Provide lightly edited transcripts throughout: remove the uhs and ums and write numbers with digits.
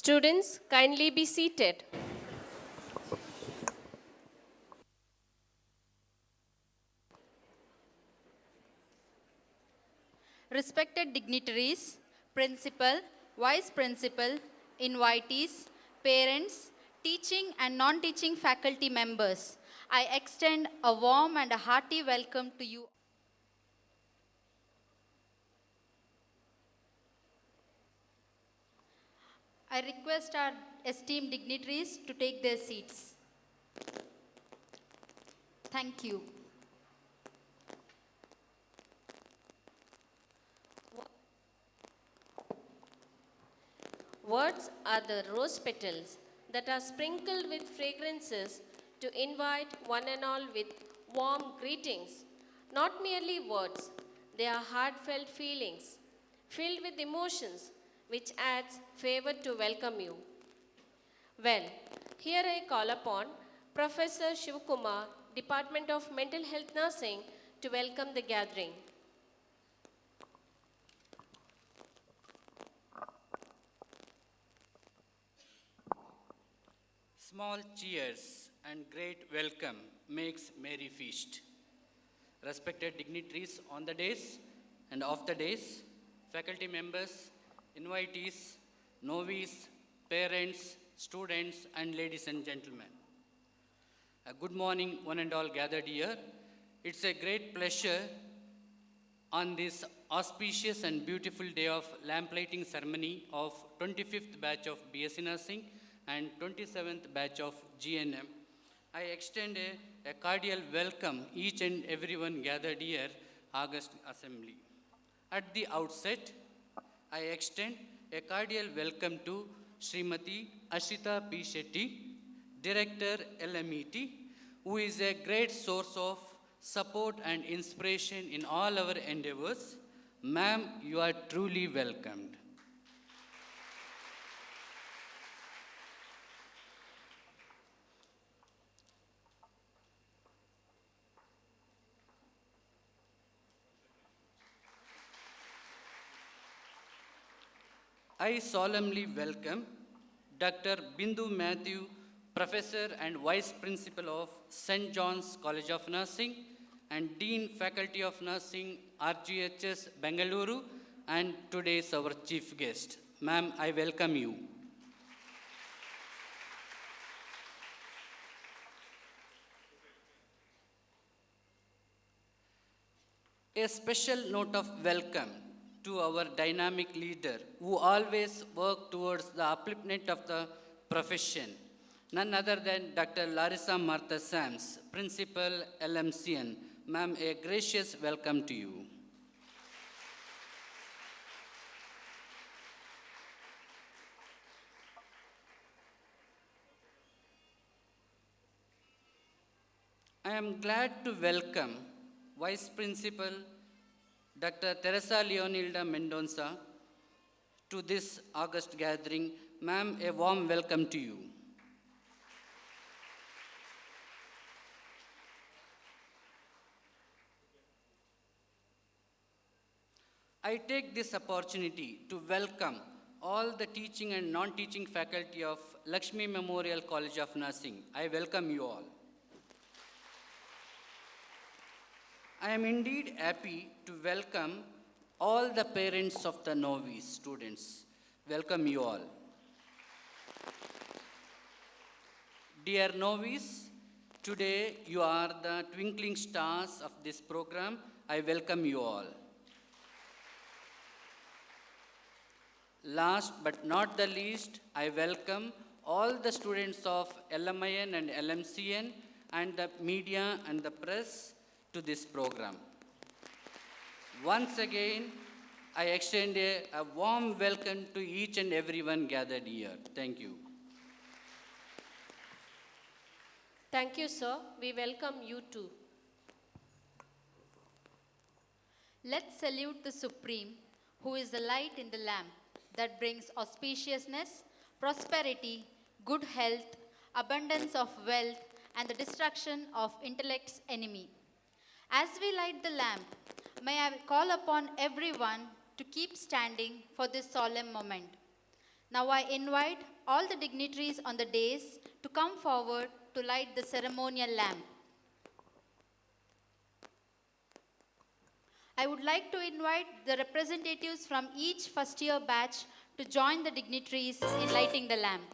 Students, kindly be seated. Respected dignitaries, principal, vice principal, invitees, parents, teaching and non-teaching faculty members, I extend a warm and a hearty welcome to you. I request our esteemed dignitaries to take their seats. Thank you. Words are the rose petals that are sprinkled with fragrances to invite one and all with warm greetings. Not merely words, they are heartfelt feelings, filled with emotions, which adds favor to welcome you. Well, here I call upon Professor Shivakumar, Department of Mental Health Nursing, to welcome the gathering. Small cheers and great welcome makes merry feast. Respected dignitaries on the days and off the days, faculty members, invitees, novices, parents, students, and ladies and gentlemen. A good morning, one and all gathered here. It's a great pleasure on this auspicious and beautiful day of lamplighting ceremony of 25th batch of BSc Nursing and 27th batch of GNM. I extend a cordial welcome each and everyone gathered here, August Assembly. At the outset, I extend a cordial welcome to Srimati Ashita P. Shetty, Director LMET, who is a great source of support and inspiration in all our endeavors. Ma'am, you are truly welcomed. I solemnly welcome Dr. Bindu Matthew, Professor and Vice Principal of St. John's College of Nursing and Dean Faculty of Nursing, RGHS Bengaluru, and today's our chief guest. Ma'am, I welcome you. A special note of welcome to our dynamic leader who always worked towards the upliftment of the profession, none other than Dr. Larissa Martha Sams, Principal LMCN. Ma'am, a gracious welcome to you. I am glad to welcome Vice Principal Dr. Teresa Leonilda Mendonça to this August gathering. Ma'am, a warm welcome to you. I take this opportunity to welcome all the teaching and non-teaching faculty of Laxmi Memorial College of Nursing. I welcome you all. I am indeed happy to welcome all the parents of the novice students. Welcome you all. Dear novice, today you are the twinkling stars of this program. I welcome you all. Last but not the least, I welcome all the students of LMIN and LMCN and the media and the press to this program. Once again, I extend a warm welcome to each and everyone gathered here. Thank you. Thank you, sir. We welcome you too. Let's salute the Supreme, who is the light in the lamp that brings auspiciousness, prosperity, good health, abundance of wealth, and the destruction of intellect's enemy. As we light the lamp, may I call upon everyone to keep standing for this solemn moment. Now I invite all the dignitaries on the dais to come forward to light the ceremonial lamp. I would like to invite the representatives from each first-year batch to join the dignitaries in lighting the lamp.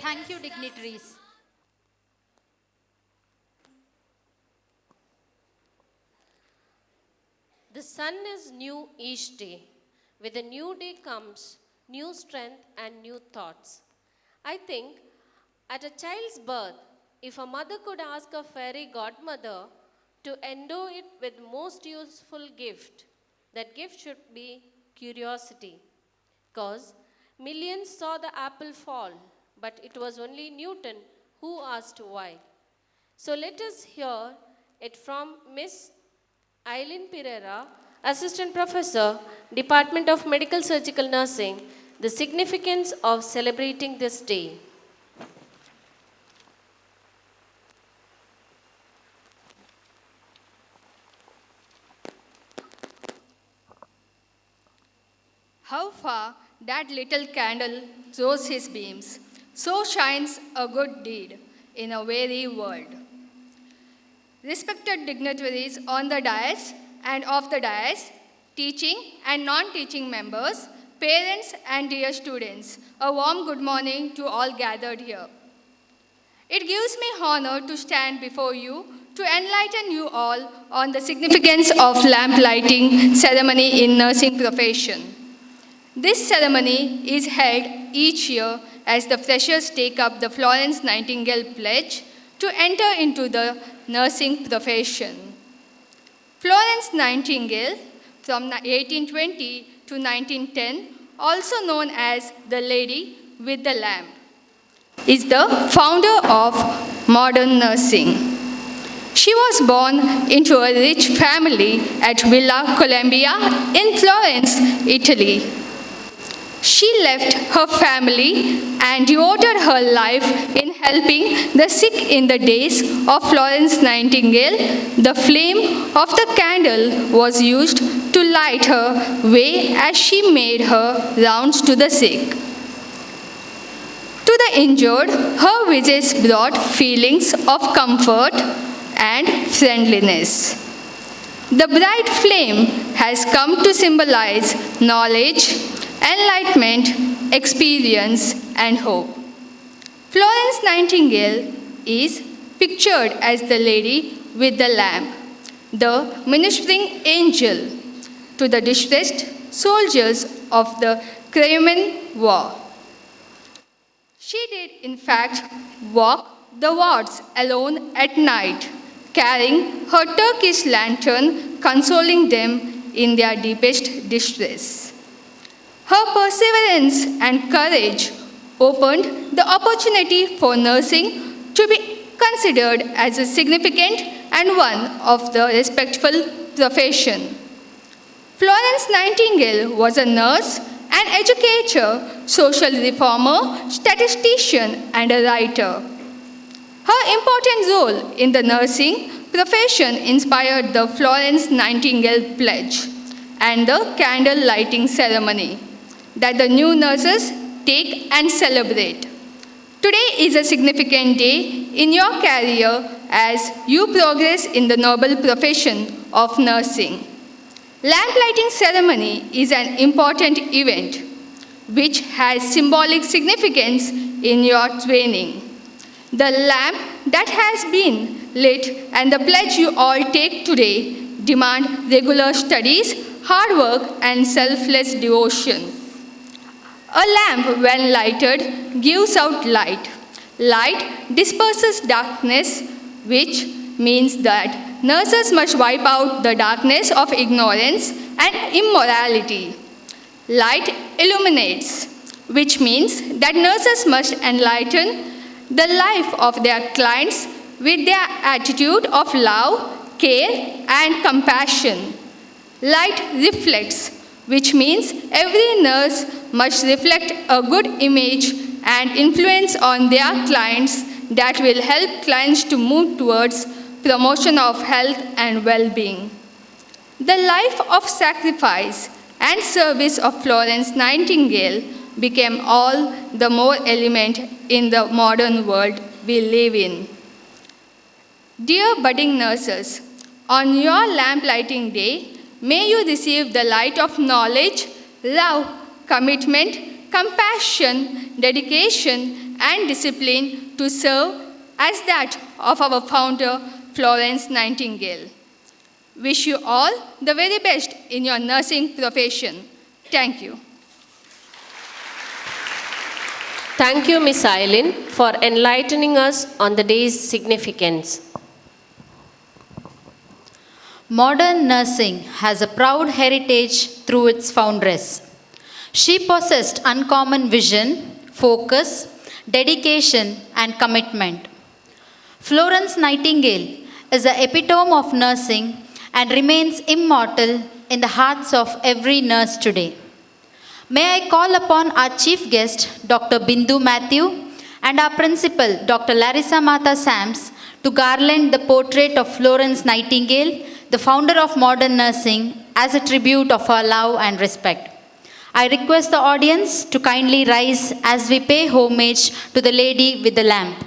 Thank you, dignitaries. The sun is new each day. With a new day comes new strength and new thoughts. I think at a child's birth, if a mother could ask a fairy godmother to endow it with most useful gift, that gift should be curiosity. Because millions saw the apple fall, but it was only Newton who asked why. So let us hear it from Miss Eileen Pereira, Assistant Professor, Department of Medical Surgical Nursing, the significance of celebrating this day. How far that little candle throws his beams, so shines a good deed in a weary world. Respected dignitaries on the dais and off the dais, teaching and non-teaching members, parents and dear students, a warm good morning to all gathered here. It gives me honor to stand before you to enlighten you all on the significance of lamp lighting ceremony in nursing profession. This ceremony is held each year as the freshers take up the Florence Nightingale Pledge to enter into the nursing profession. Florence Nightingale, from 1820 to 1910, also known as the Lady with the Lamp, is the founder of modern nursing. She was born into a rich family at Villa Columbia in Florence, Italy. She left her family and devoted her life in helping the sick in the days of Florence Nightingale. The flame of the candle was used to light her way as she made her rounds to the sick. To the injured, her visits brought feelings of comfort and friendliness. The bright flame has come to symbolize knowledge, enlightenment, experience, and hope. Florence Nightingale is pictured as the lady with the lamp, the ministering angel to the distressed soldiers of the Crimean War. She did, in fact, walk the wards alone at night, carrying her Turkish lantern, consoling them in their deepest distress. Her perseverance and courage opened the opportunity for nursing to be considered as a significant and one of the respectful profession. Florence Nightingale was a nurse, an educator, social reformer, statistician, and a writer. Her important role in the nursing profession inspired the Florence Nightingale Pledge and the candle lighting ceremony that the new nurses take and celebrate. Today is a significant day in your career as you progress in the noble profession of nursing. Lamp lighting ceremony is an important event which has symbolic significance in your training. The lamp that has been lit and the pledge you all take today demand regular studies, hard work, and selfless devotion. A lamp, when lighted, gives out light. Light disperses darkness, which means that nurses must wipe out the darkness of ignorance and immorality. Light illuminates, which means that nurses must enlighten the life of their clients with their attitude of love, care, and compassion. Light reflects, which means every nurse must reflect a good image and influence on their clients that will help clients to move towards promotion of health and well-being. The life of sacrifice and service of Florence Nightingale became all the more element in the modern world we live in. Dear budding nurses, on your lamp lighting day, may you receive the light of knowledge, love, commitment, compassion, dedication, and discipline to serve as that of our founder, Florence Nightingale. Wish you all the very best in your nursing profession. Thank you. Thank you, Miss Eileen, for enlightening us on the day's significance. Modern nursing has a proud heritage through its foundress. She possessed uncommon vision, focus, dedication, and commitment. Florence Nightingale is the epitome of nursing and remains immortal in the hearts of every nurse today. May I call upon our chief guest, Dr. Bindu Matthew, and our principal, Dr. Larissa Mata Sams, to garland the portrait of Florence Nightingale, the founder of modern nursing, as a tribute of our love and respect. I request the audience to kindly rise as we pay homage to the lady with the lamp.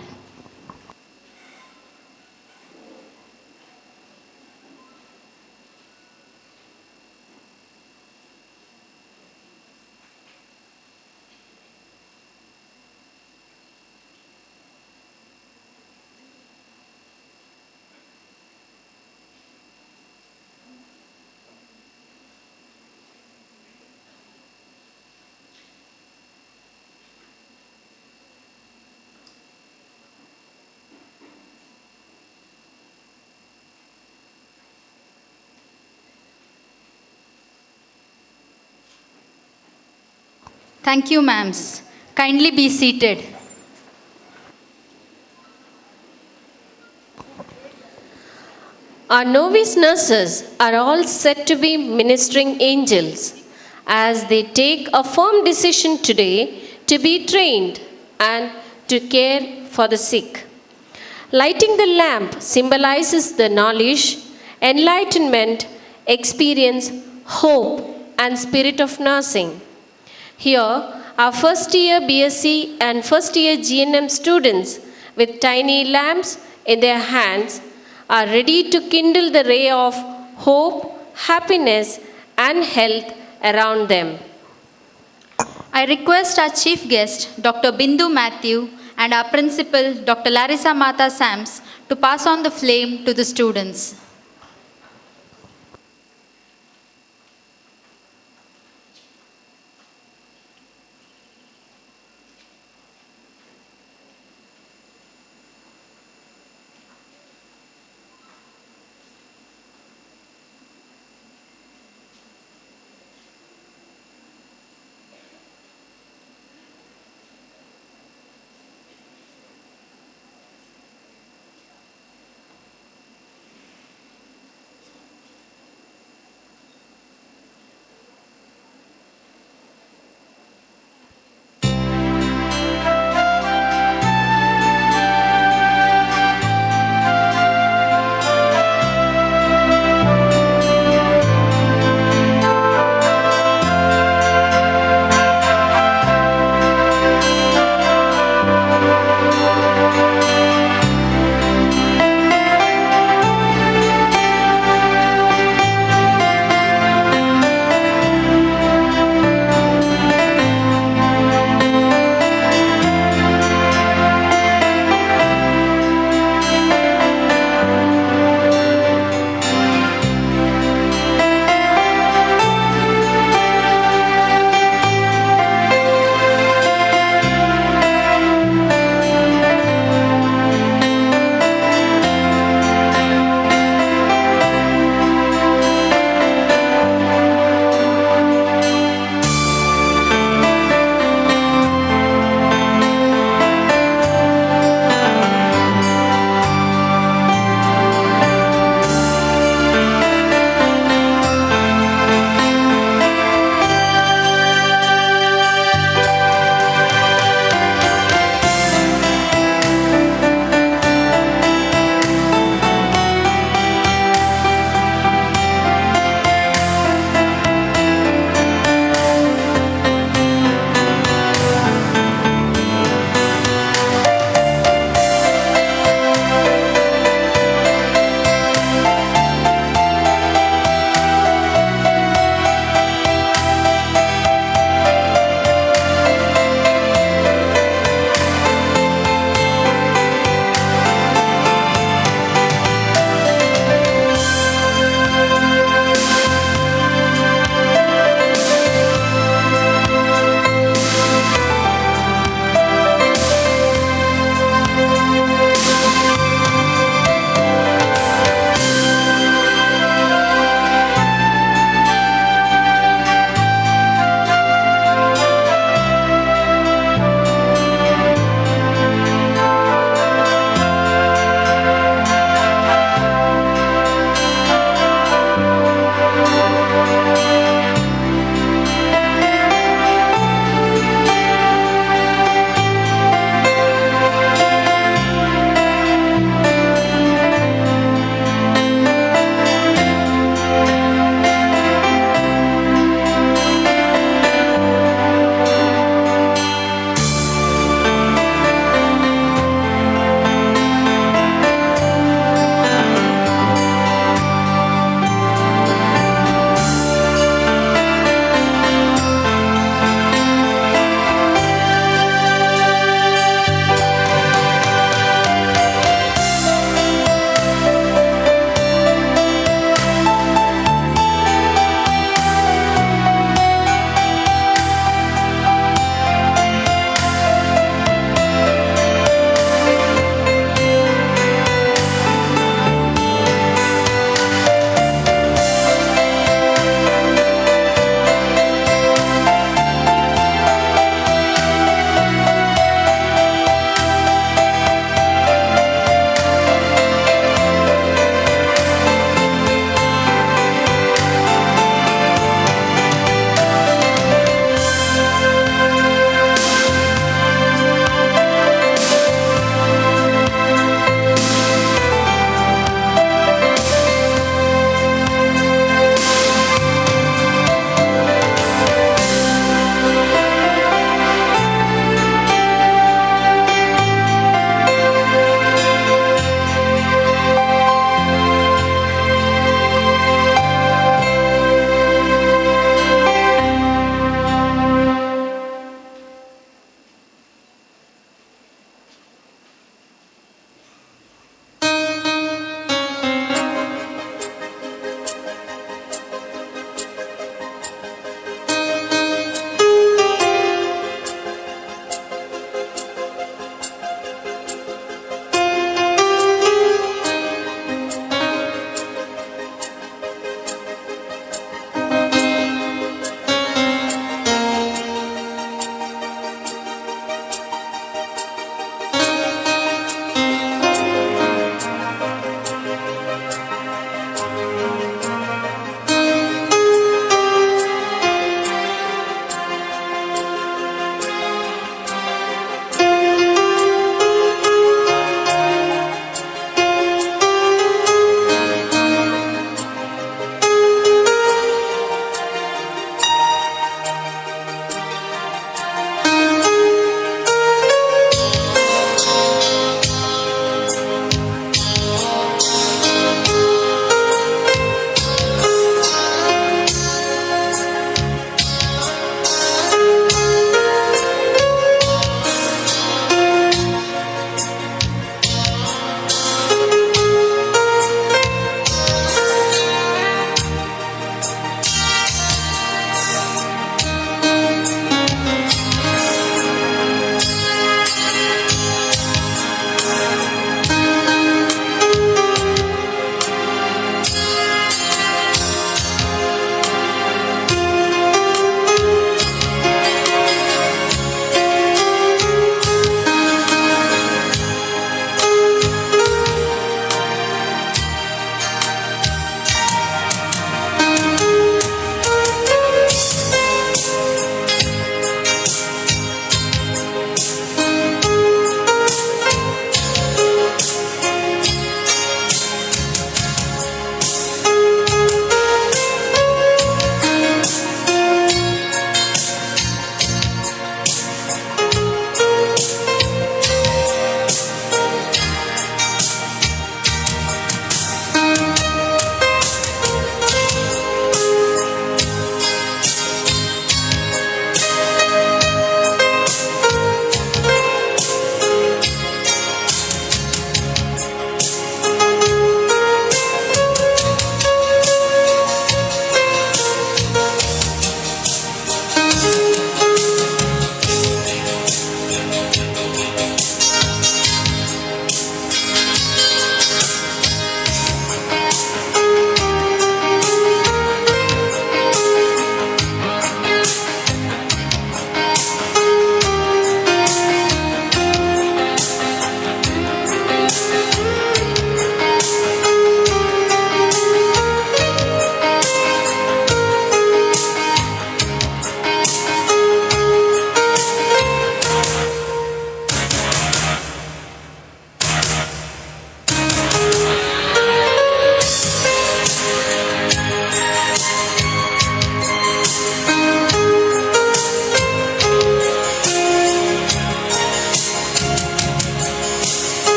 Thank you, ma'ams. Kindly be seated. Our novice nurses are all said to be ministering angels as they take a firm decision today to be trained and to care for the sick. Lighting the lamp symbolizes the knowledge, enlightenment, experience, hope, and spirit of nursing. Here, our first year BSc and first year GNM students with tiny lamps in their hands are ready to kindle the ray of hope, happiness, and health around them. I request our chief guest, Dr. Bindu Matthew, and our principal, Dr. Larissa Mata Sams, to pass on the flame to the students.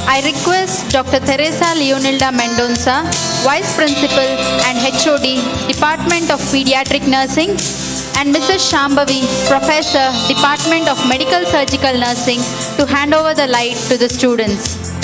I request Dr. Teresa Leonilda Mendonça, Vice Principal and HOD, Department of Pediatric Nursing, and Mrs. Shambhavi, Professor, Department of Medical Surgical Nursing, to hand over the light to the students.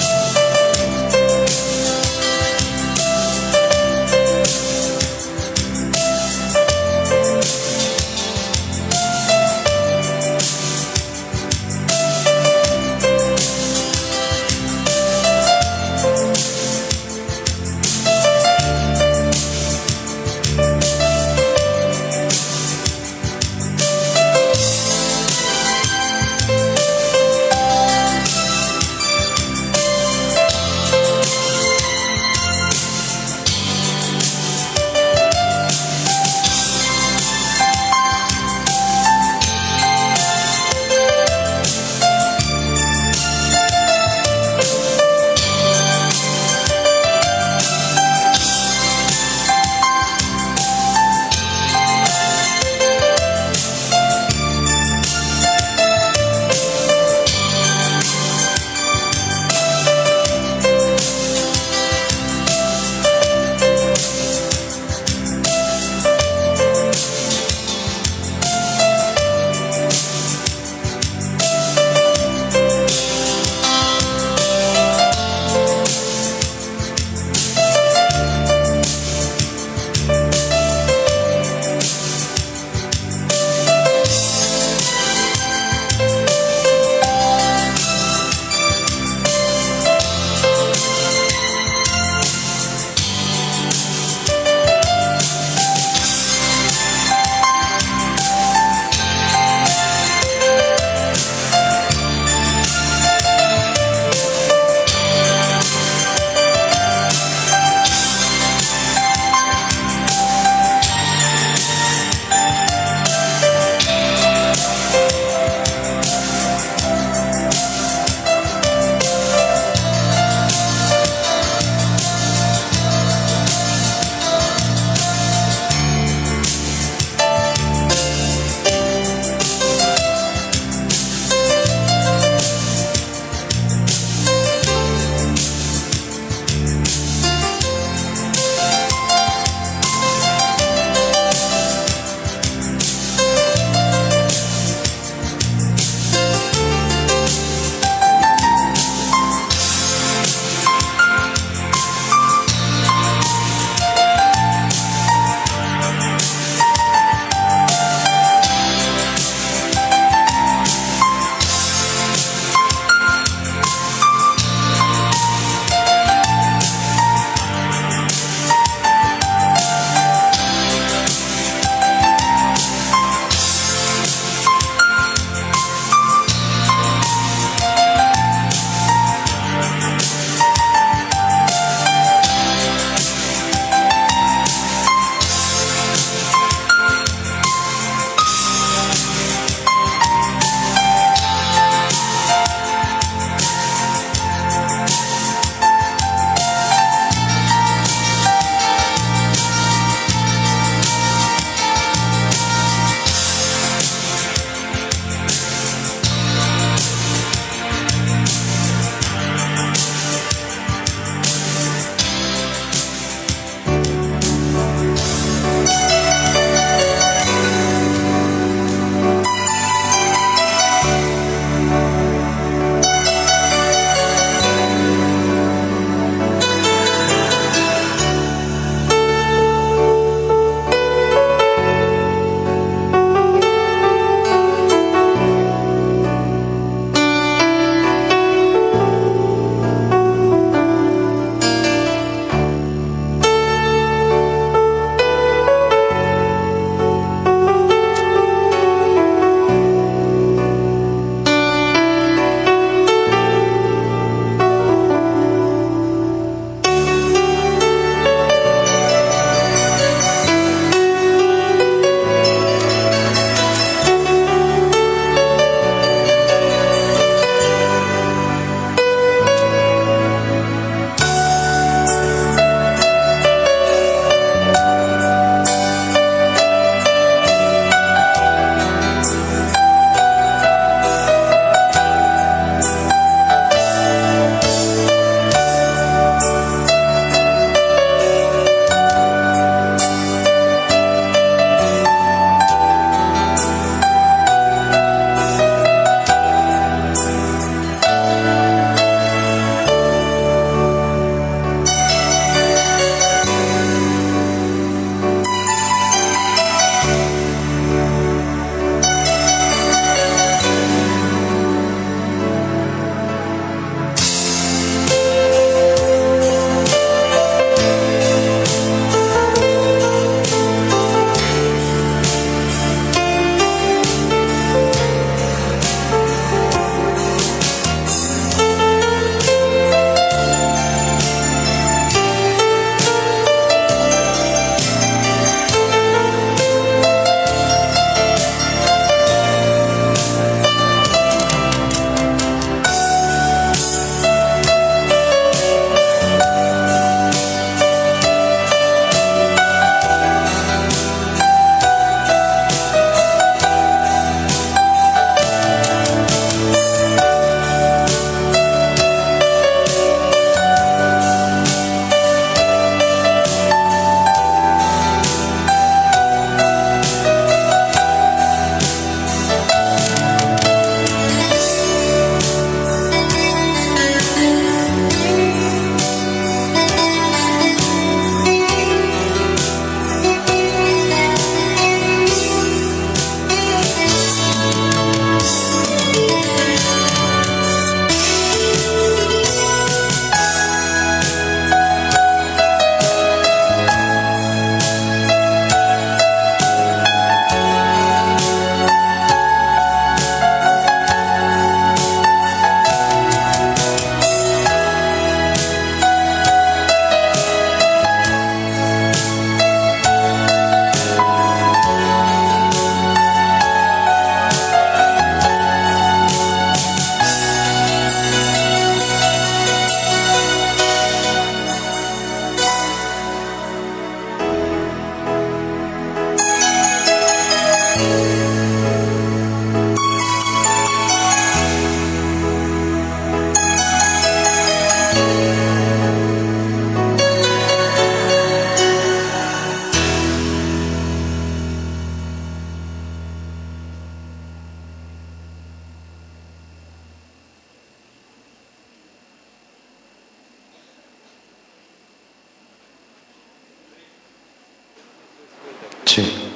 2.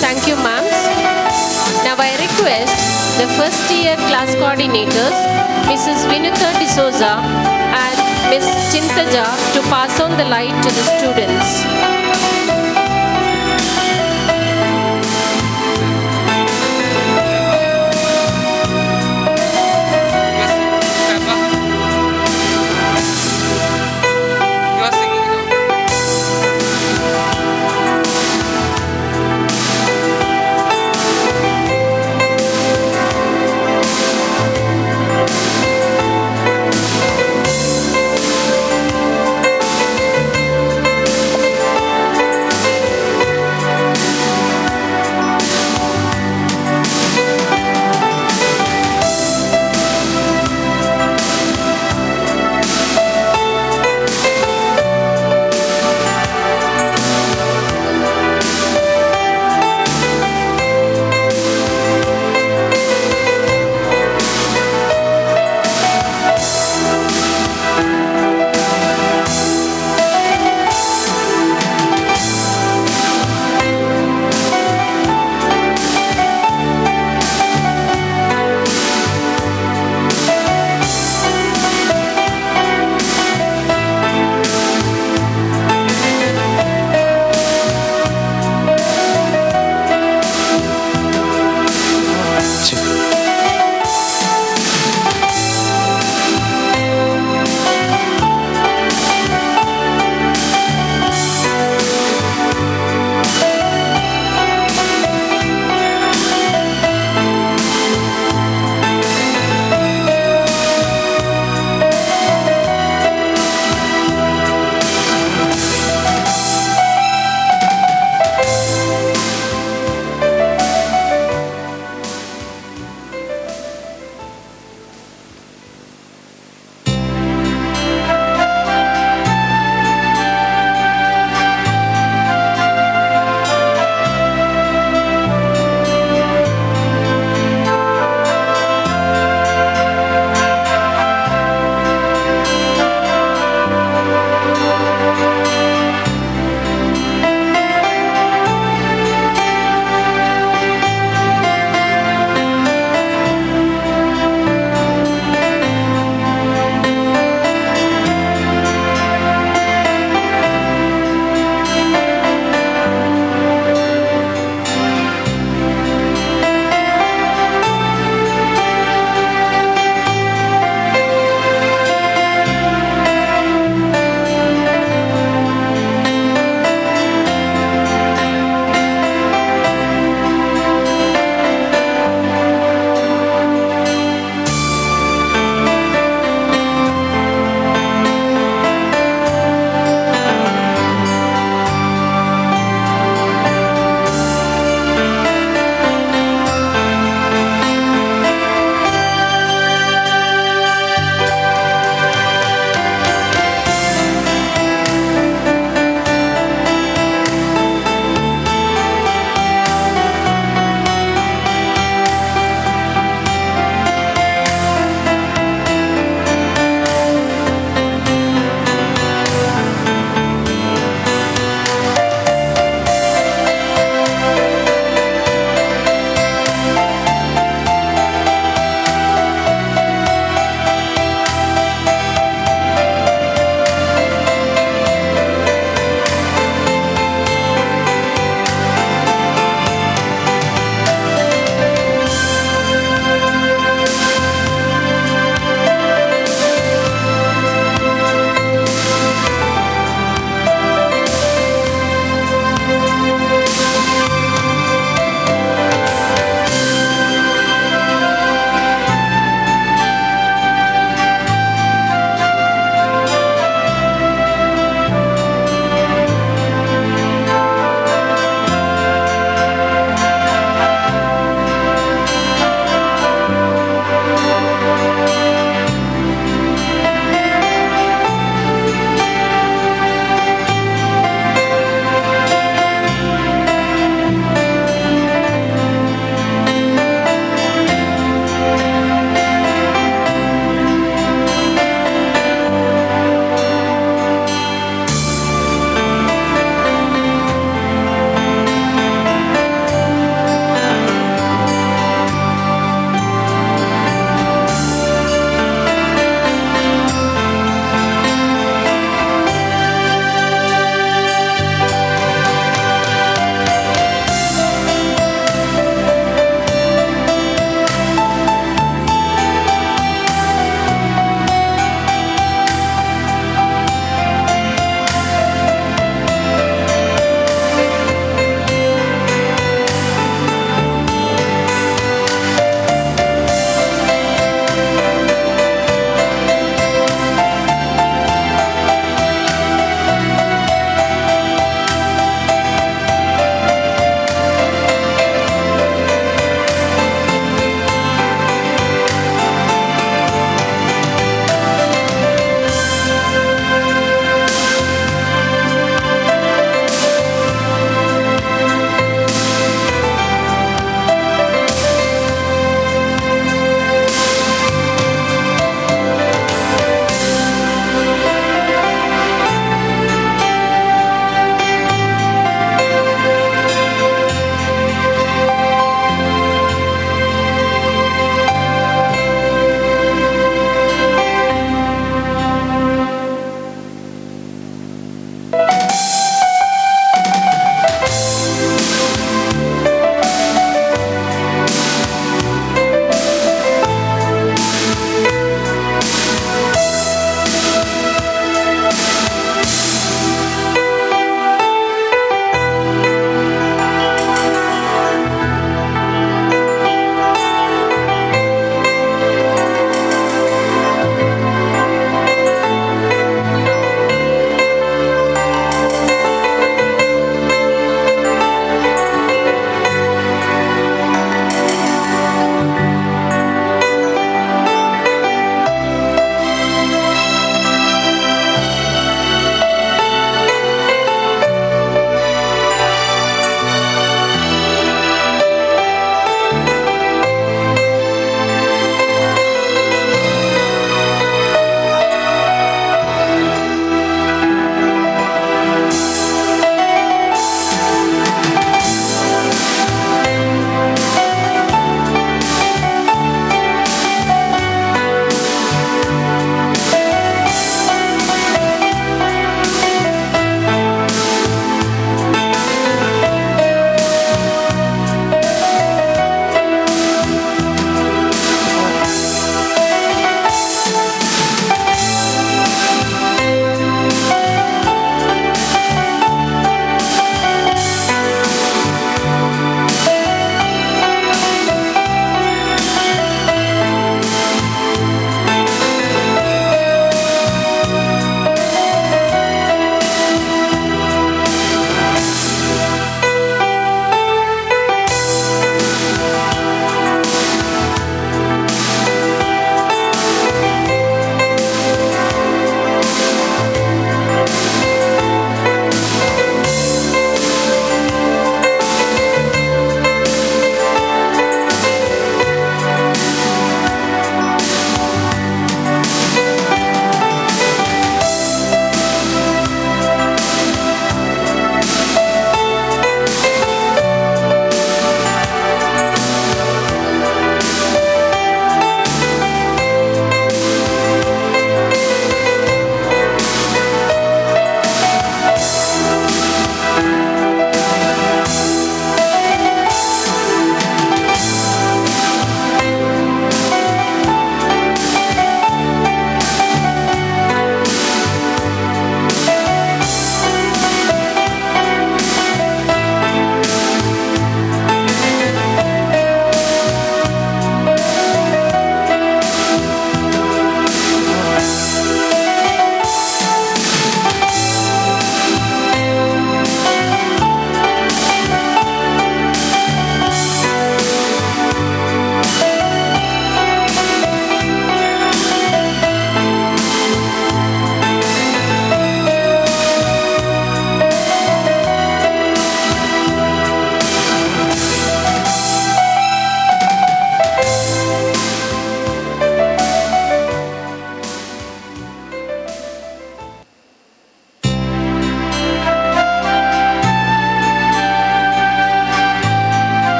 Thank you, ma'ams. Now I request the first year class coordinators, Mrs. Vinutha D'Souza and Ms. Chintaja, to pass on the light to the students. You are singing now.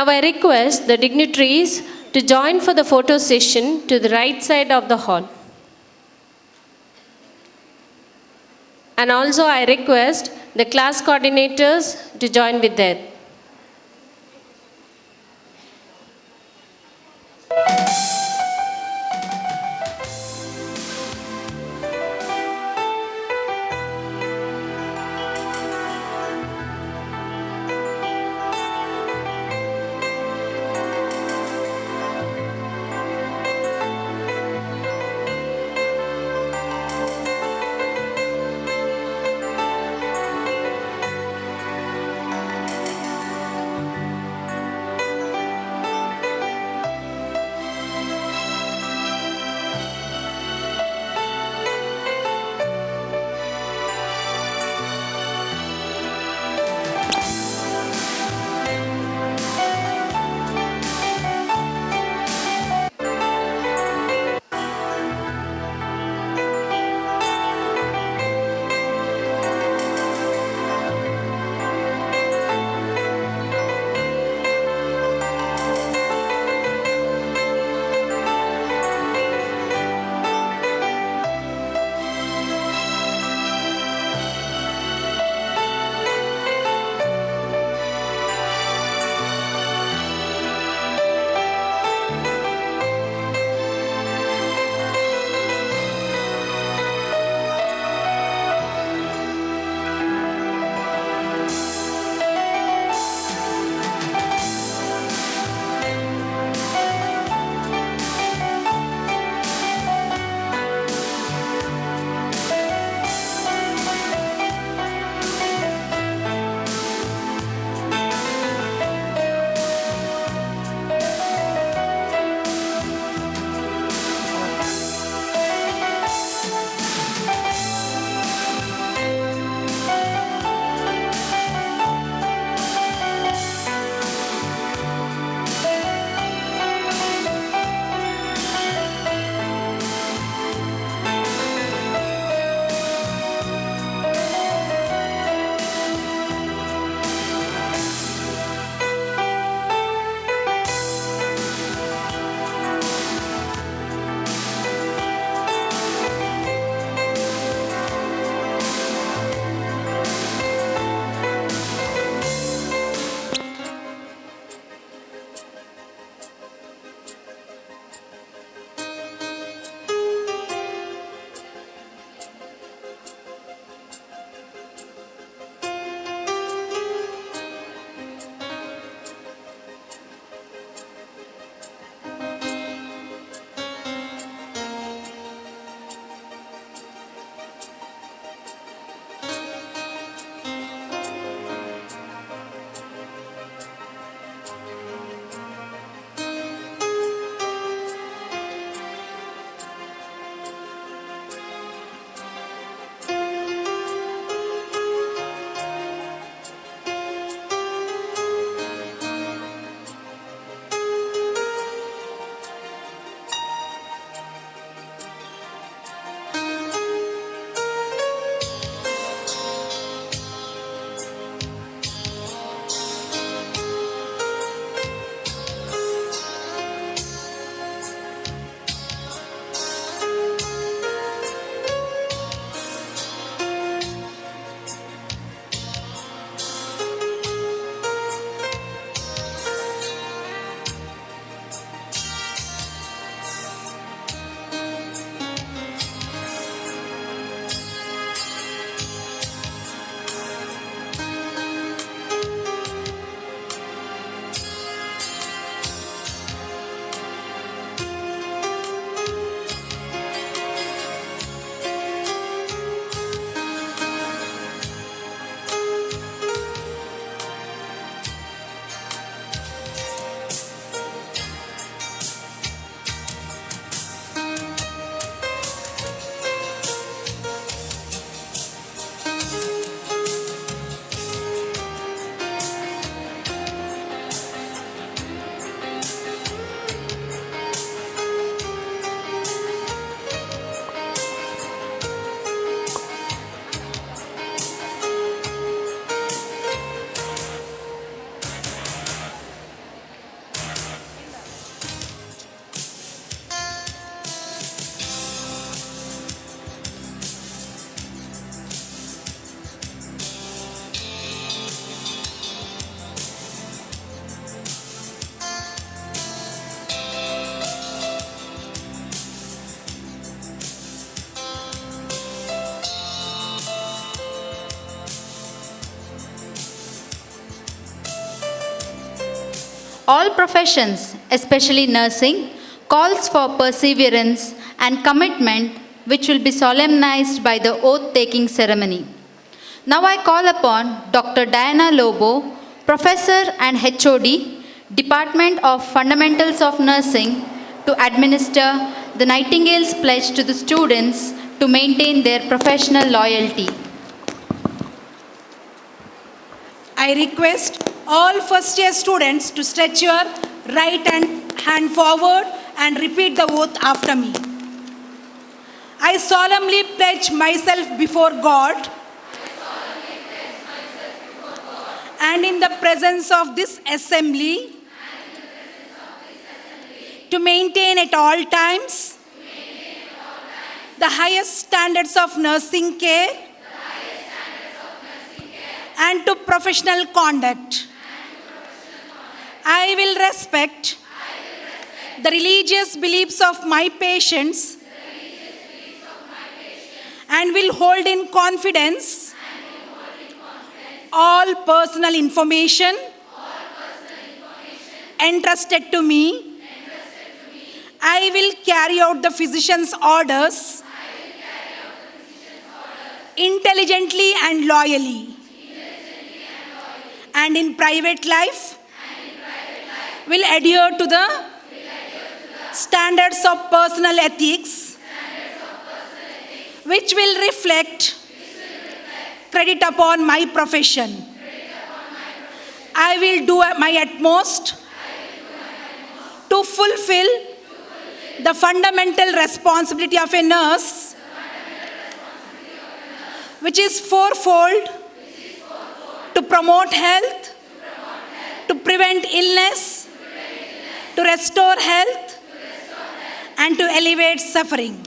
I request the dignitaries to join for the photo session to the right side of the hall. And also I request the class coordinators to join with them. All professions, especially nursing, calls for perseverance and commitment, which will be solemnized by the oath-taking ceremony. Now I call upon Dr. Diana Lobo, Professor and HOD, Department of Fundamentals of Nursing, to administer the Nightingale's pledge to the students to maintain their professional loyalty. I request all first year students to stretch your right hand forward and repeat the oath after me. I solemnly pledge myself before God and in the presence of this assembly to maintain at all times the highest standards of nursing care and to professional conduct. I will respect the religious beliefs of my patients and will hold in confidence all personal information entrusted to me. I will carry out the physician's orders intelligently and loyally. And in private life, will adhere to the standards of personal ethics, which will reflect credit upon my profession. I will do my utmost to fulfill the fundamental responsibility of a nurse, which is fourfold: to promote health, to prevent illness, to restore health, and to alleviate suffering.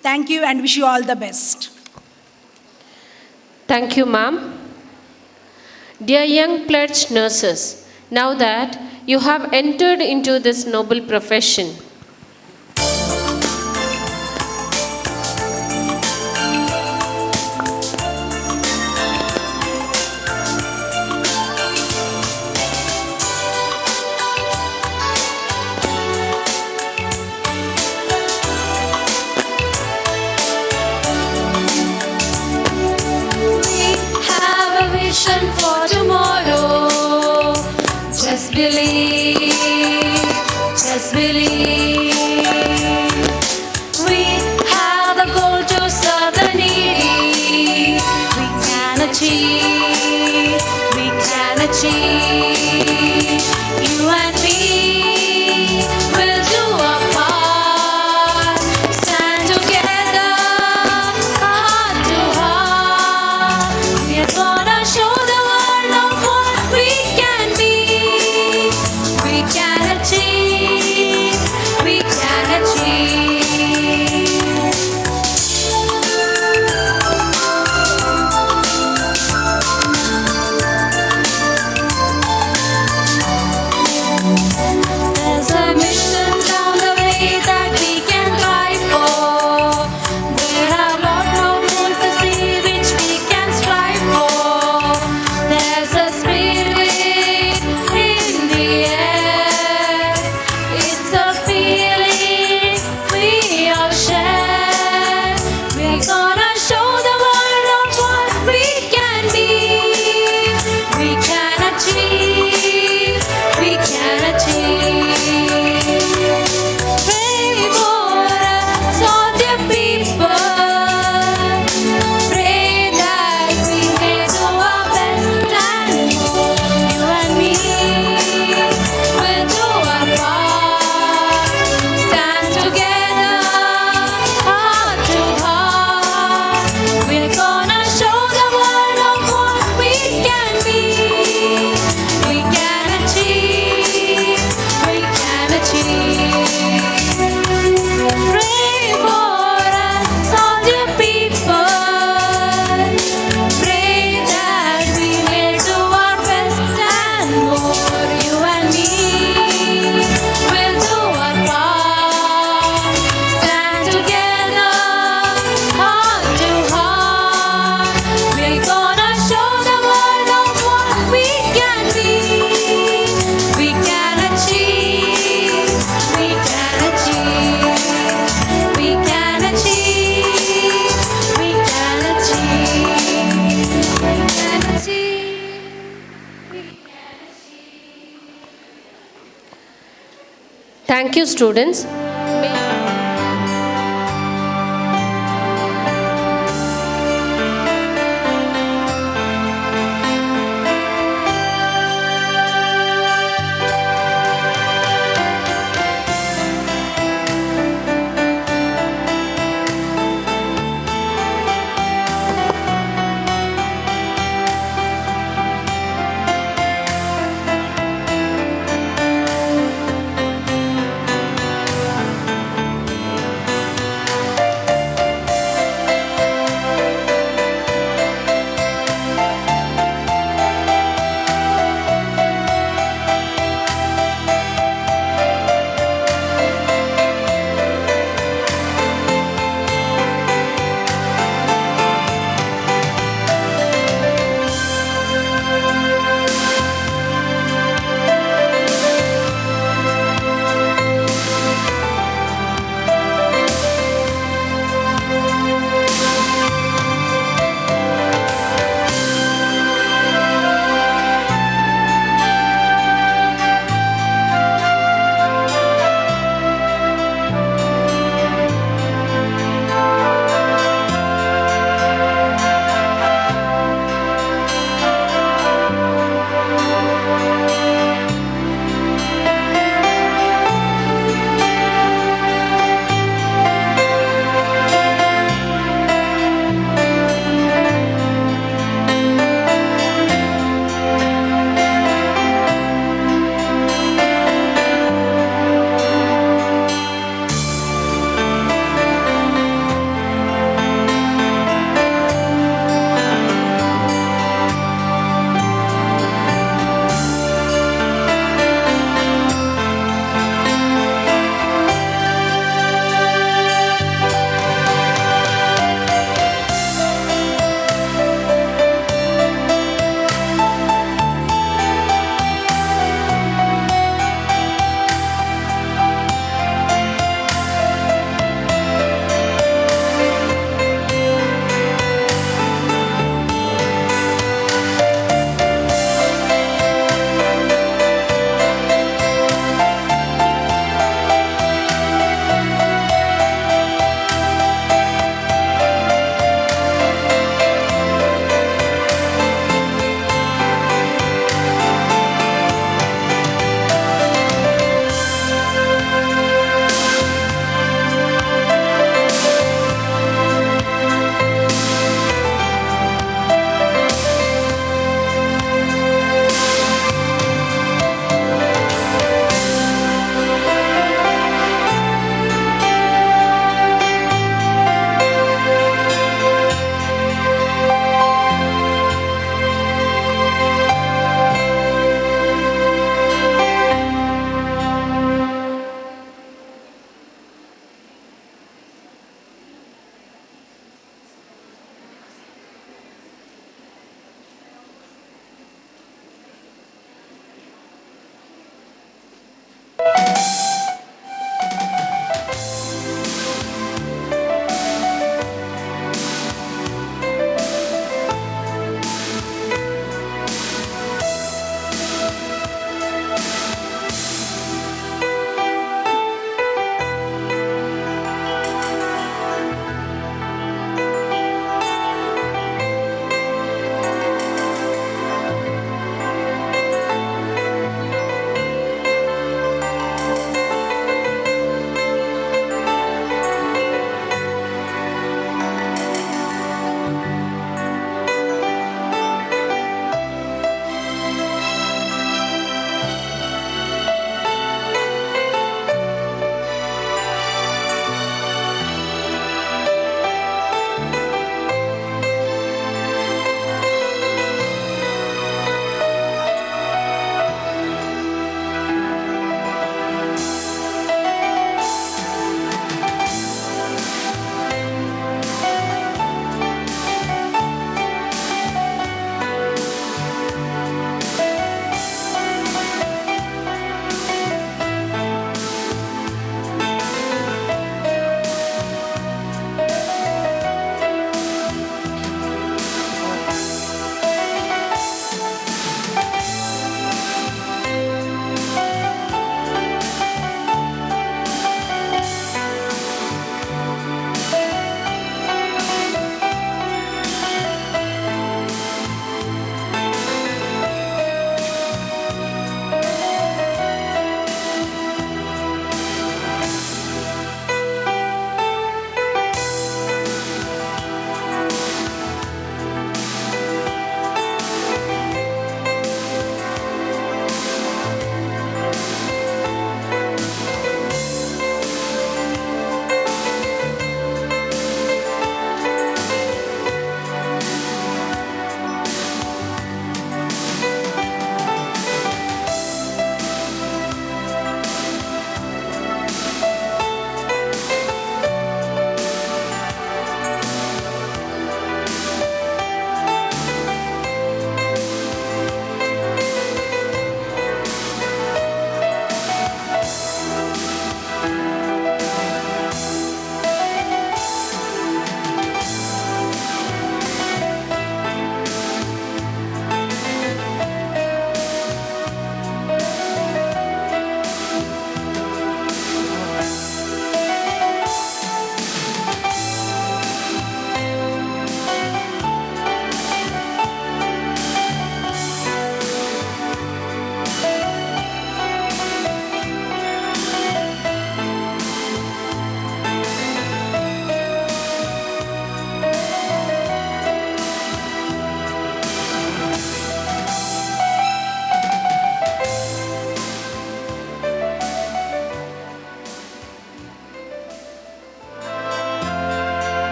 Thank you and wish you all the best. Thank you, ma'am. Dear young pledged nurses, now that you have entered into this noble profession, for tomorrow. Just believe, just believe. We have the goal to serve the needy. We can achieve, we can achieve. You and me will do our part. Stand together, heart to heart. We are gonna show the world of what we can be. We can achieve, Thank you, students. May-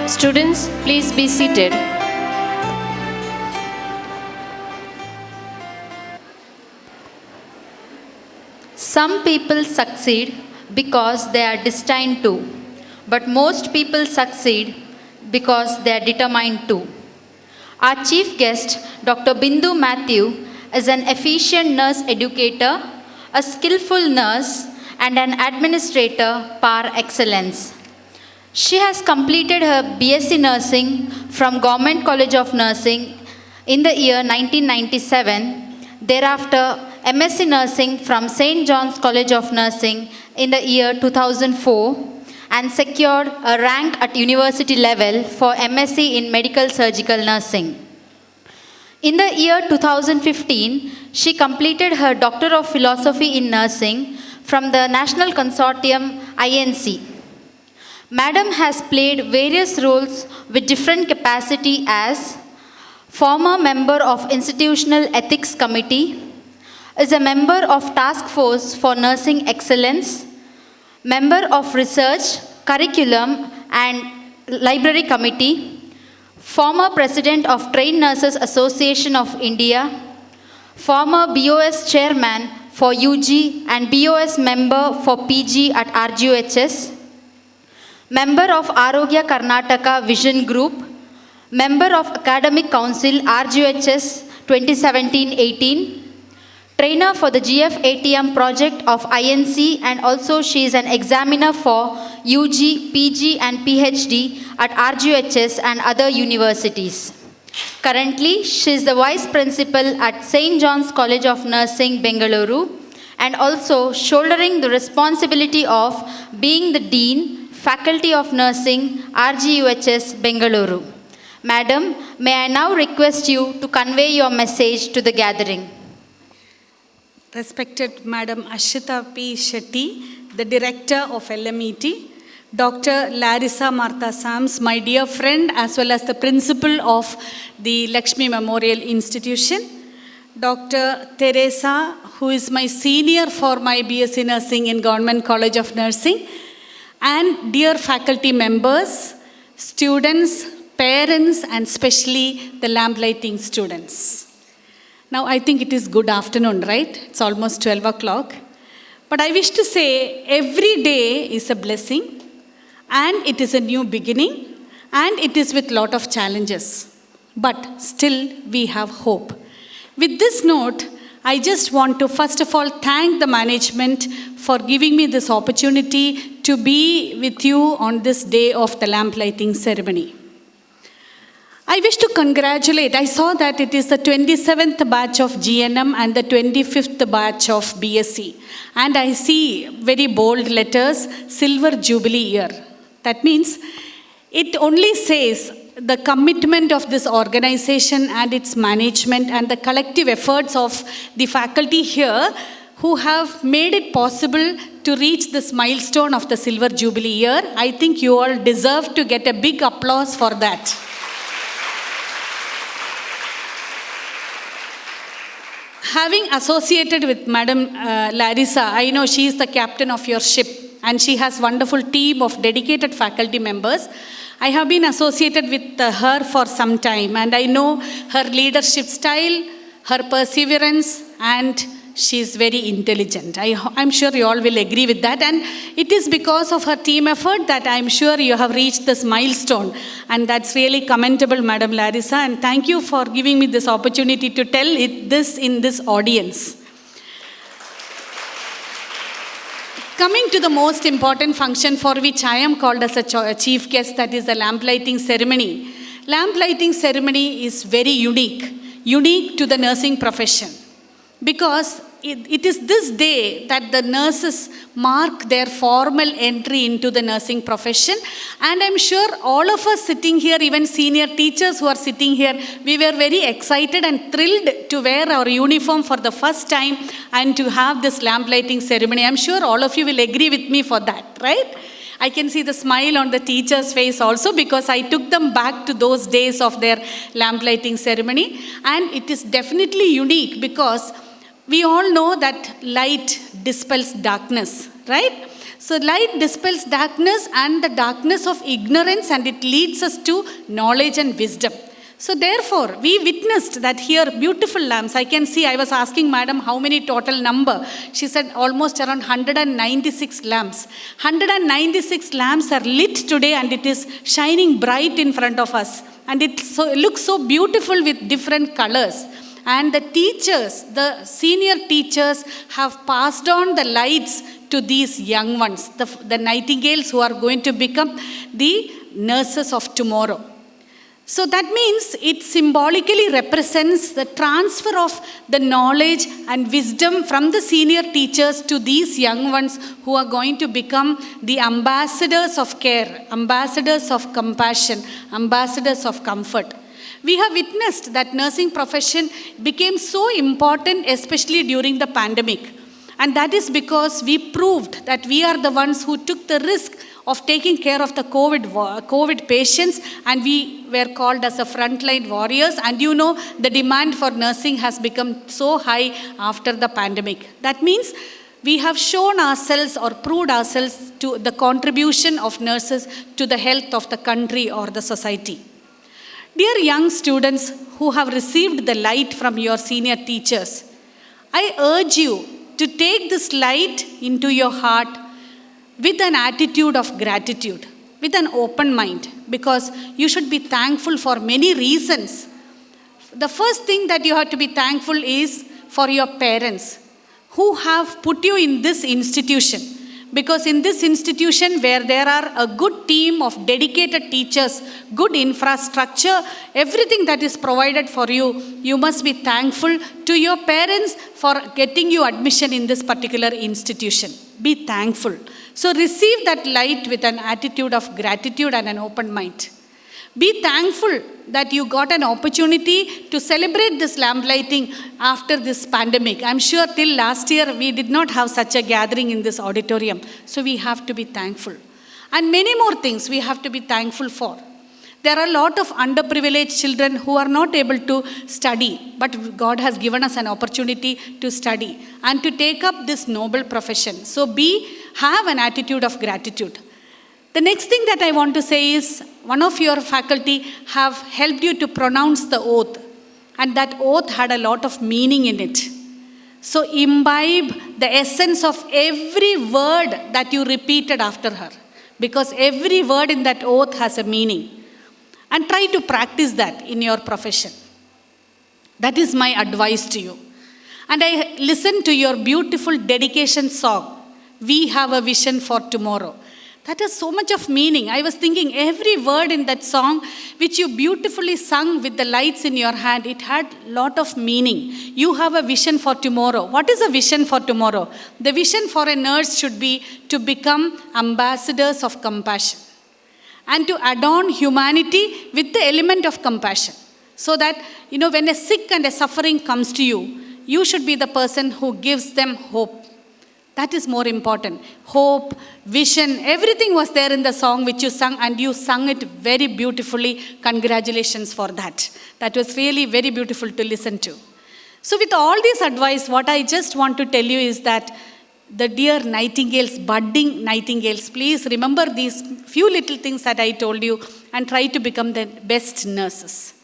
Students, please be seated. Some people succeed because they are destined to, but most people succeed because they are determined to. Our chief guest, Dr. Bindu Matthew, is an efficient nurse educator, a skillful nurse, and an administrator par excellence. She has completed her BSc Nursing from Government College of Nursing in the year 1997. Thereafter, MSc Nursing from St. John's College of Nursing in the year 2004 and secured a rank at university level for MSc in Medical Surgical Nursing. In the year 2015, she completed her Doctor of Philosophy in Nursing from the National Consortium INC. Madam has played various roles with different capacity as former member of Institutional Ethics Committee, is a member of Task Force for Nursing Excellence, member of Research, Curriculum and Library Committee, former president of Trained Nurses Association of India, former BOS chairman for UG and BOS member for PG at RGUHS, member of Arogya Karnataka Vision Group, member of Academic Council RGUHS 2017-18, trainer for the GF-ATM project of INC, and also she is an examiner for UG, PG and PhD at RGUHS and other universities. Currently, she is the Vice Principal at St. John's College of Nursing, Bengaluru, and also shouldering the responsibility of being the Dean, Faculty of Nursing, RGUHS, Bengaluru. Madam, may I now request you to convey your message to the gathering. Respected Madam Ashita P. Shetty, the Director of LMET, Dr. Larissa Martha Sams, my dear friend, as well as the Principal of the Laxmi Memorial Institution, Dr. Teresa, who is my senior for my BSc Nursing in Government College of Nursing, and dear faculty members, students, parents, and especially the lamplighting students. Now, I think it is good afternoon, right? It's almost 12 o'clock. But I wish to say every day is a blessing, and it is a new beginning, and it is with a lot of challenges. But still, we have hope. With this note, I just want to first of all thank the management for giving me this opportunity to be with you on this day of the lamplighting ceremony. I wish to congratulate, I saw that it is the 27th batch of GNM and the 25th batch of BSc. And I see very bold letters, Silver Jubilee year. That means it only says the commitment of this organization and its management and the collective efforts of the faculty here who have made it possible to reach this milestone of the Silver Jubilee year. I think you all deserve to get a big applause for that. Having associated with Madam Larissa, I know she is the captain of your ship and she has a wonderful team of dedicated faculty members. I have been associated with her for some time and I know her leadership style, her perseverance, and she is very intelligent. I'm sure you all will agree with that, and it is because of her team effort that I'm sure you have reached this milestone, and that's really commendable, Madam Larissa, and thank you for giving me this opportunity to tell this in this audience. Coming to the most important function for which I am called as a chief guest, that is the lamplighting ceremony. Lamplighting ceremony is very unique to the nursing profession, because it is this day that the nurses mark their formal entry into the nursing profession. And I'm sure all of us sitting here, even senior teachers who are sitting here, we were very excited and thrilled to wear our uniform for the first time and to have this lamplighting ceremony. I'm sure all of you will agree with me for that, right? I can see the smile on the teacher's face also, because I took them back to those days of their lamplighting ceremony. And it is definitely unique because we all know that light dispels darkness, right? So light dispels darkness and the darkness of ignorance, and it leads us to knowledge and wisdom. So therefore, we witnessed that here beautiful lamps. I can see, I was asking madam how many total number. She said almost around 196 lamps. 196 lamps are lit today, and it is shining bright in front of us. And it looks so beautiful with different colors. And the teachers, the senior teachers have passed on the lights to these young ones, the nightingales who are going to become the nurses of tomorrow. So that means it symbolically represents the transfer of the knowledge and wisdom from the senior teachers to these young ones who are going to become the ambassadors of care, ambassadors of compassion, ambassadors of comfort. We have witnessed that nursing profession became so important, especially during the pandemic. And that is because we proved that we are the ones who took the risk of taking care of the COVID patients, and we were called as a frontline warriors. And you know, the demand for nursing has become so high after the pandemic. That means we have shown ourselves or proved ourselves to the contribution of nurses to the health of the country or the society. Dear young students who have received the light from your senior teachers, I urge you to take this light into your heart with an attitude of gratitude, with an open mind, because you should be thankful for many reasons. The first thing that you have to be thankful is for your parents who have put you in this institution. Because in this institution where there are a good team of dedicated teachers, good infrastructure, everything that is provided for you, you must be thankful to your parents for getting you admission in this particular institution. Be thankful. So receive that light with an attitude of gratitude and an open mind. Be thankful that you got an opportunity to celebrate this lamp lighting after this pandemic. I'm sure till last year we did not have such a gathering in this auditorium. So we have to be thankful. And many more things we have to be thankful for. There are a lot of underprivileged children who are not able to study, but God has given us an opportunity to study and to take up this noble profession. So have an attitude of gratitude. The next thing that I want to say is, one of your faculty have helped you to pronounce the oath, and that oath had a lot of meaning in it. So imbibe the essence of every word that you repeated after her, because every word in that oath has a meaning. And try to practice that in your profession. That is my advice to you. And I listened to your beautiful dedication song, We Have a Vision for Tomorrow. That has so much of meaning. I was thinking every word in that song, which you beautifully sung with the lights in your hand, it had a lot of meaning. You have a vision for tomorrow. What is a vision for tomorrow? The vision for a nurse should be to become ambassadors of compassion, and to adorn humanity with the element of compassion. So that, when a sick and a suffering comes to you, you should be the person who gives them hope. That is more important. Hope, vision, everything was there in the song which you sung, and you sung it very beautifully. Congratulations for that. That was really very beautiful to listen to. So with all this advice, what I just want to tell you is that the dear nightingales, budding nightingales, please remember these few little things that I told you and try to become the best nurses.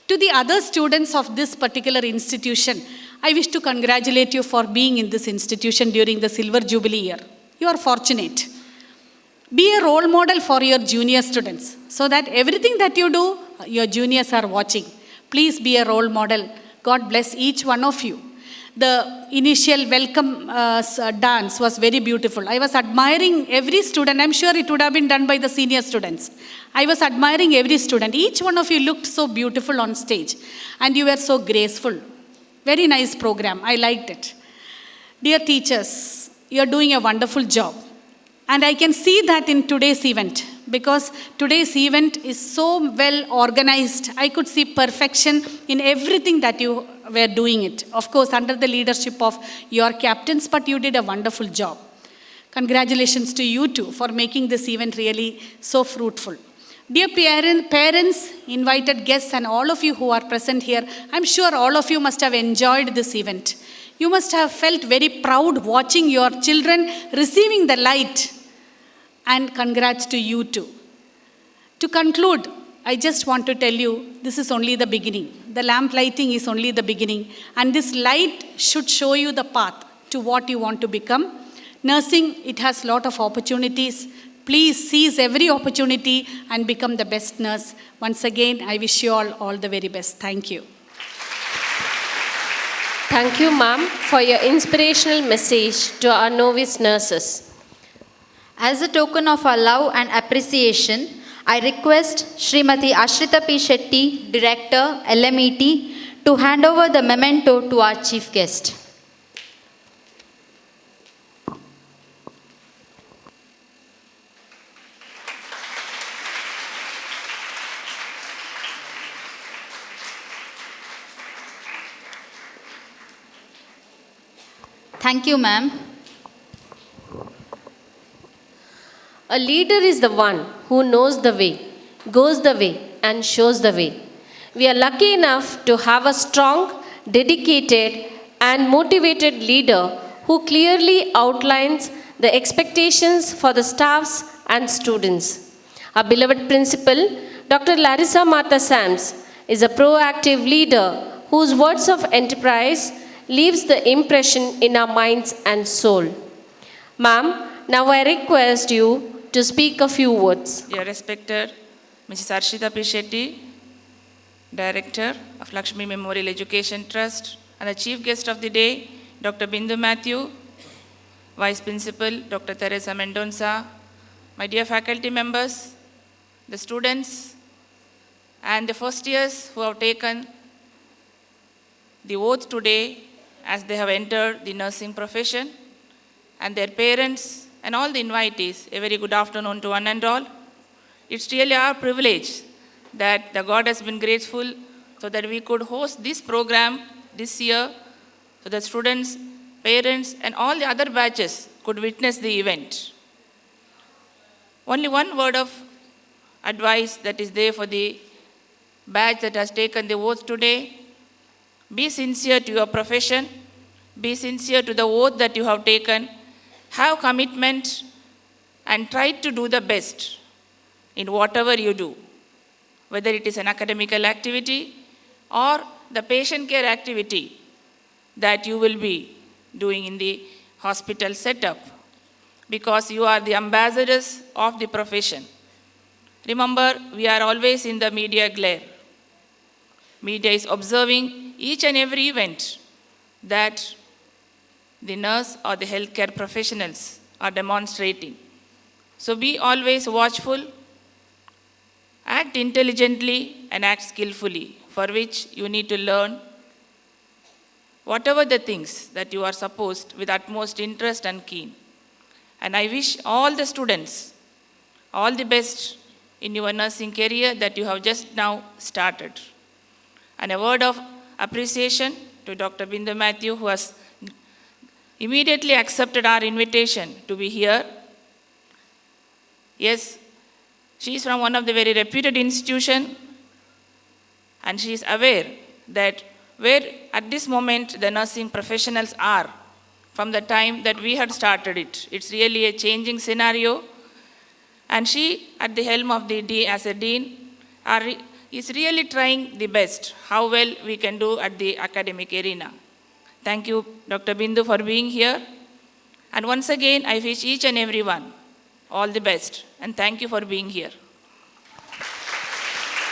To the other students of this particular institution, I wish to congratulate you for being in this institution during the Silver Jubilee year. You are fortunate. Be a role model for your junior students so that everything that you do, your juniors are watching. Please be a role model. God bless each one of you. The initial welcome dance was very beautiful. I was admiring every student. I'm sure it would have been done by the senior students. I was admiring every student. Each one of you looked so beautiful on stage. And you were so graceful. Very nice program. I liked it. Dear teachers, you're doing a wonderful job. And I can see that in today's event, because today's event is so well organized. I could see perfection in everything that you were doing it. Of course, under the leadership of your captains, but you did a wonderful job. Congratulations to you too for making this event really so fruitful. Dear parents, invited guests, and all of you who are present here, I'm sure all of you must have enjoyed this event. You must have felt very proud watching your children receiving the light and congrats to you too. To conclude, I just want to tell you this is only the beginning. The lamp lighting is only the beginning, and this light should show you the path to what you want to become. Nursing, it has a lot of opportunities. Please seize every opportunity and become the best nurse. Once again, I wish you all the very best. Thank you. Thank you, ma'am, for your inspirational message to our novice nurses. As a token of our love and appreciation, I request Srimati Ashrita P. Shetty, Director, LMET, to hand over the memento to our chief guest. Thank you, ma'am. A leader is the one who knows the way, goes the way, and shows the way. We are lucky enough to have a strong, dedicated, and motivated leader who clearly outlines the expectations for the staffs and students. Our beloved principal, Dr. Larissa Martha Sams, is a proactive leader whose words of enterprise leaves the impression in our minds and soul. Ma'am, now I request you to speak a few words. Dear respected Mrs. Arshita P. Shetty, Director of Laxmi Memorial Education Trust, and the Chief Guest of the Day, Dr. Bindu Matthew, Vice Principal, Dr. Teresa Mendonça, my dear faculty members, the students, and the first years who have taken the oath today as they have entered the nursing profession, and their parents, and all the invitees, a very good afternoon to one and all. It's really our privilege that the God has been graceful so that we could host this program this year so that students, parents, and all the other batches could witness the event. Only one word of advice that is there for the batch that has taken the oath today. Be sincere to your profession. Be sincere to the oath that you have taken. Have commitment and try to do the best in whatever you do, whether it is an academical activity or the patient care activity that you will be doing in the hospital setup, because you are the ambassadors of the profession. Remember, we are always in the media glare. Media is observing each and every event that the nurse or the healthcare professionals are demonstrating. So be always watchful, act intelligently, and act skillfully, for which you need to learn whatever the things that you are supposed with utmost interest and keen. And I wish all the students all the best in your nursing career that you have just now started. And a word of appreciation to Dr. Bindu Matthew, who has immediately accepted our invitation to be here. Yes, she is from one of the very reputed institutions, and she is aware that where at this moment the nursing professionals are from the time that we had started it. It's really a changing scenario. And she, at the helm of the as a dean, is really trying the best, how well we can do at the academic arena. Thank you, Dr. Bindu, for being here. And once again, I wish each and everyone all the best. And thank you for being here.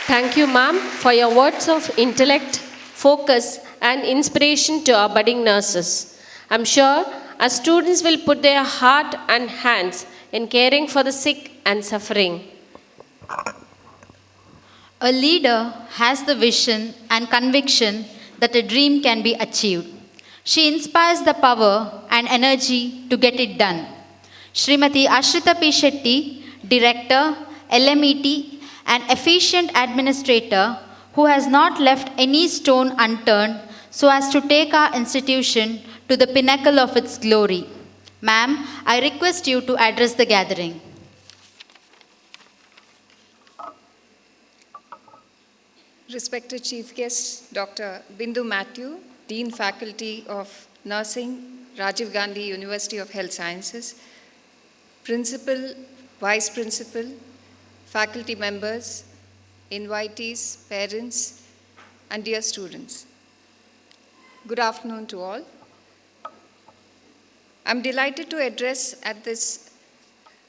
Thank you, ma'am, for your words of intellect, focus, and inspiration to our budding nurses. I'm sure our students will put their heart and hands in caring for the sick and suffering. A leader has the vision and conviction that a dream can be achieved. She inspires the power and energy to get it done. Srimati Ashrita P. Shetty, Director, LMET, an efficient administrator who has not left any stone unturned so as to take our institution to the pinnacle of its glory. Ma'am, I request you to address the gathering. Respected Chief Guest, Dr. Bindu Matthew, Dean Faculty of Nursing, Rajiv Gandhi University of Health Sciences, Principal Vice Principal, faculty members, invitees, parents, and dear students. Good afternoon to all. I'm delighted to address at this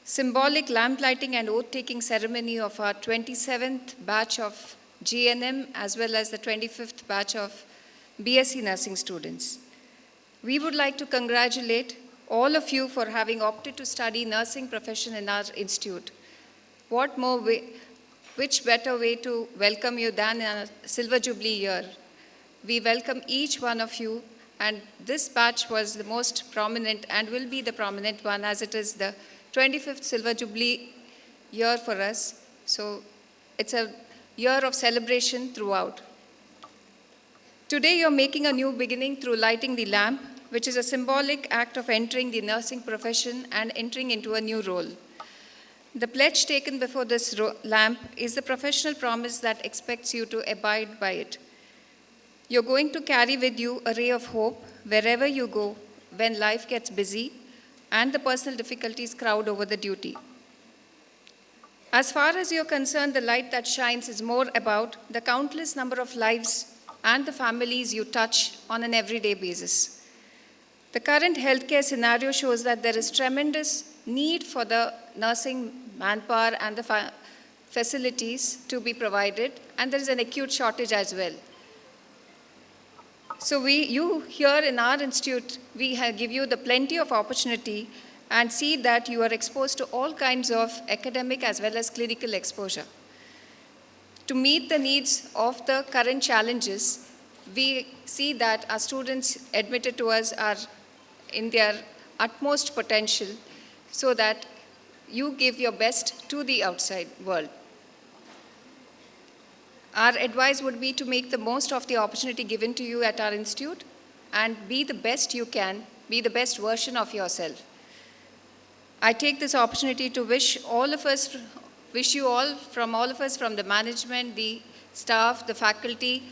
symbolic lamp lighting and oath-taking ceremony of our 27th batch of GNM as well as the 25th batch of BSc nursing students. We would like to congratulate all of you for having opted to study nursing profession in our institute. Which better way to welcome you than a Silver Jubilee year? We welcome each one of you, and this batch was the most prominent and will be the prominent one as it is the 25th Silver Jubilee year for us. So it's a year of celebration throughout. Today you're making a new beginning through lighting the lamp, which is a symbolic act of entering the nursing profession and entering into a new role. The pledge taken before this lamp is the professional promise that expects you to abide by it. You're going to carry with you a ray of hope wherever you go when life gets busy and the personal difficulties crowd over the duty. As far as you're concerned, the light that shines is more about the countless number of lives and the families you touch on an everyday basis. The current healthcare scenario shows that there is tremendous need for the nursing manpower and the facilities to be provided, and there is an acute shortage as well. So you here in our institute, we give you the plenty of opportunity and see that you are exposed to all kinds of academic as well as clinical exposure. To meet the needs of the current challenges, we see that our students admitted to us are in their utmost potential so that you give your best to the outside world. Our advice would be to make the most of the opportunity given to you at our institute and be the best you can, be the best version of yourself. I take this opportunity to wish you all from the management, the staff, the faculty,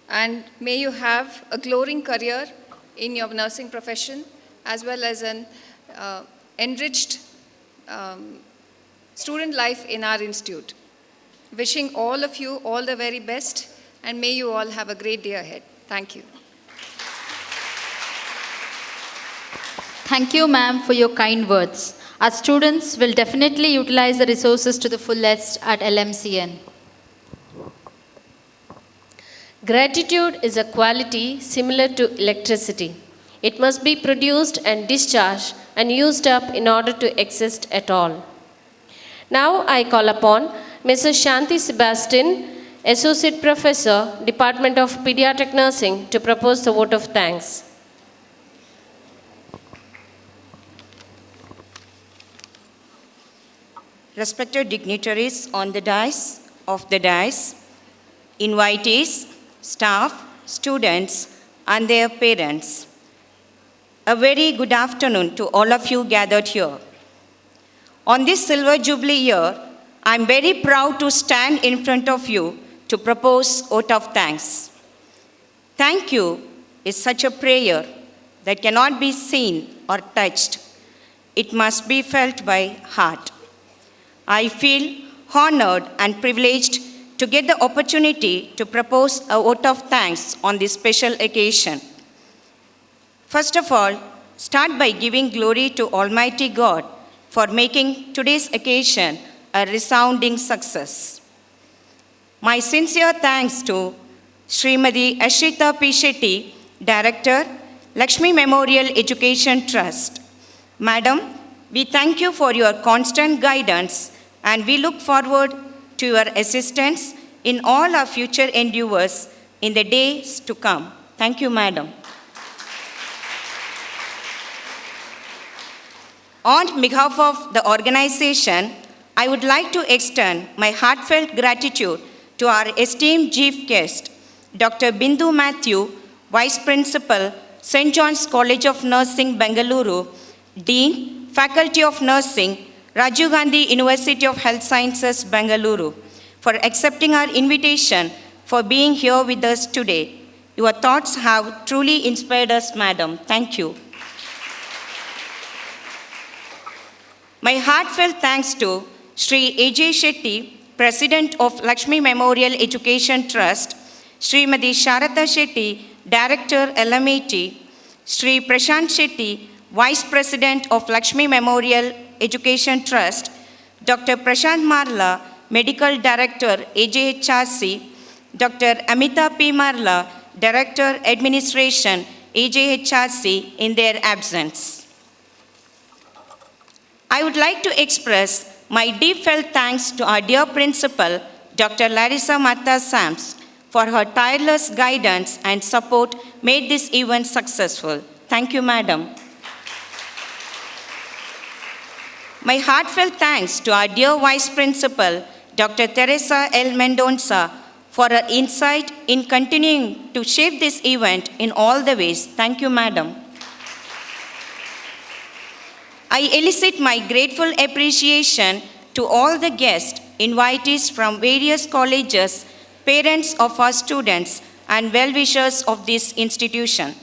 and may you have a glowing career in your nursing profession as well as an enriched student life in our institute. Wishing all of you all the very best, and may you all have a great day ahead. Thank you. Thank you, ma'am, for your kind words. Our students will definitely utilize the resources to the fullest at LMCN. Gratitude is a quality similar to electricity. It must be produced and discharged and used up in order to exist at all. Now I call upon Mrs. Shanti Sebastian, Associate Professor, Department of Pediatric Nursing, to propose the vote of thanks. Respected dignitaries on the dais, invitees, staff, students, and their parents, a very good afternoon to all of you gathered here. On this Silver Jubilee year, I'm very proud to stand in front of you to propose vote of thanks. Thank you is such a prayer that cannot be seen or touched. It must be felt by heart. I feel honored and privileged to get the opportunity to propose a vote of thanks on this special occasion. First of all, start by giving glory to Almighty God for making today's occasion a resounding success. My sincere thanks to Srimati Ashrita P. Shetty, Director, Laxmi Memorial Education Trust. Madam, we thank you for your constant guidance and we look forward to your assistance in all our future endeavors in the days to come. Thank you, Madam. On behalf of the organization, I would like to extend my heartfelt gratitude to our esteemed chief guest, Dr. Bindu Matthew, Vice Principal, St. John's College of Nursing, Bengaluru, Dean, Faculty of Nursing, Rajiv Gandhi University of Health Sciences, Bengaluru, for accepting our invitation for being here with us today. Your thoughts have truly inspired us, Madam. Thank you. My heartfelt thanks to Sri A.J. Shetty, President of Laxmi Memorial Education Trust, Srimati Sharada Shetty, Director LMAT, Sri Prashant Shetty, Vice President of Laxmi Memorial Education Trust, Dr. Prashant Marla, Medical Director AJHRC, Dr. Amita P. Marla, Director Administration AJHRC, in their absence. I would like to express my deep felt thanks to our dear principal, Dr. Larissa Matta Sams, for her tireless guidance and support made this event successful. Thank you, Madam. My heartfelt thanks to our dear Vice Principal, Dr. Teresa L. Mendonça, for her insight in continuing to shape this event in all the ways. Thank you, Madam. I elicit my grateful appreciation to all the guests, invitees from various colleges, parents of our students, and well-wishers of this institution.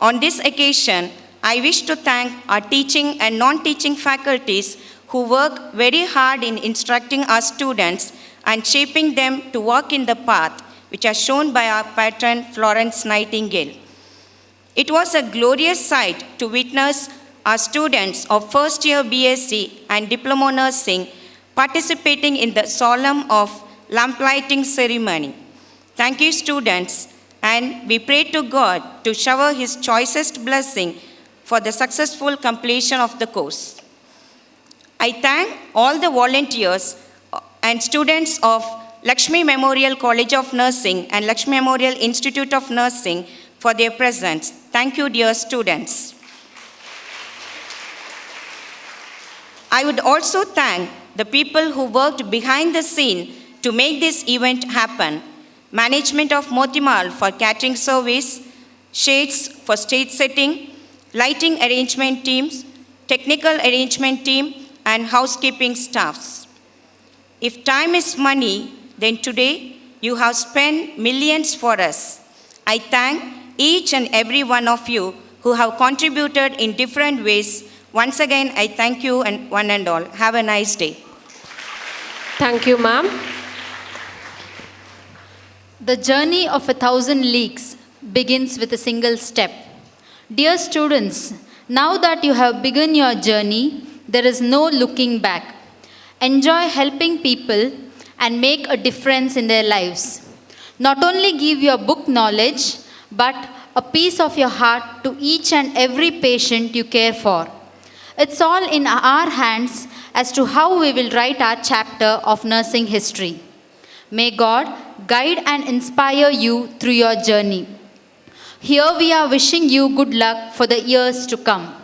On this occasion, I wish to thank our teaching and non-teaching faculties who work very hard in instructing our students and shaping them to walk in the path which are shown by our patron Florence Nightingale. It was a glorious sight to witness our students of first year BSc and Diploma Nursing participating in the solemn of lamplighting ceremony. Thank you, students, and we pray to God to shower His choicest blessing for the successful completion of the course. I thank all the volunteers and students of Laxmi Memorial College of Nursing and Laxmi Memorial Institute of Nursing for their presence. Thank you, dear students. I would also thank the people who worked behind the scene to make this event happen. Management of Motimal for catering service, shades for stage setting, lighting arrangement teams, technical arrangement team, and housekeeping staffs. If time is money, then today you have spent millions for us. I thank each and every one of you who have contributed in different ways. Once again, I thank you and one and all. Have a nice day. Thank you, ma'am. The journey of 1,000 leagues begins with a single step. Dear students, now that you have begun your journey, there is no looking back. Enjoy helping people and make a difference in their lives. Not only give your book knowledge, but a piece of your heart to each and every patient you care for. It's all in our hands as to how we will write our chapter of nursing history. May God guide and inspire you through your journey. Here we are wishing you good luck for the years to come.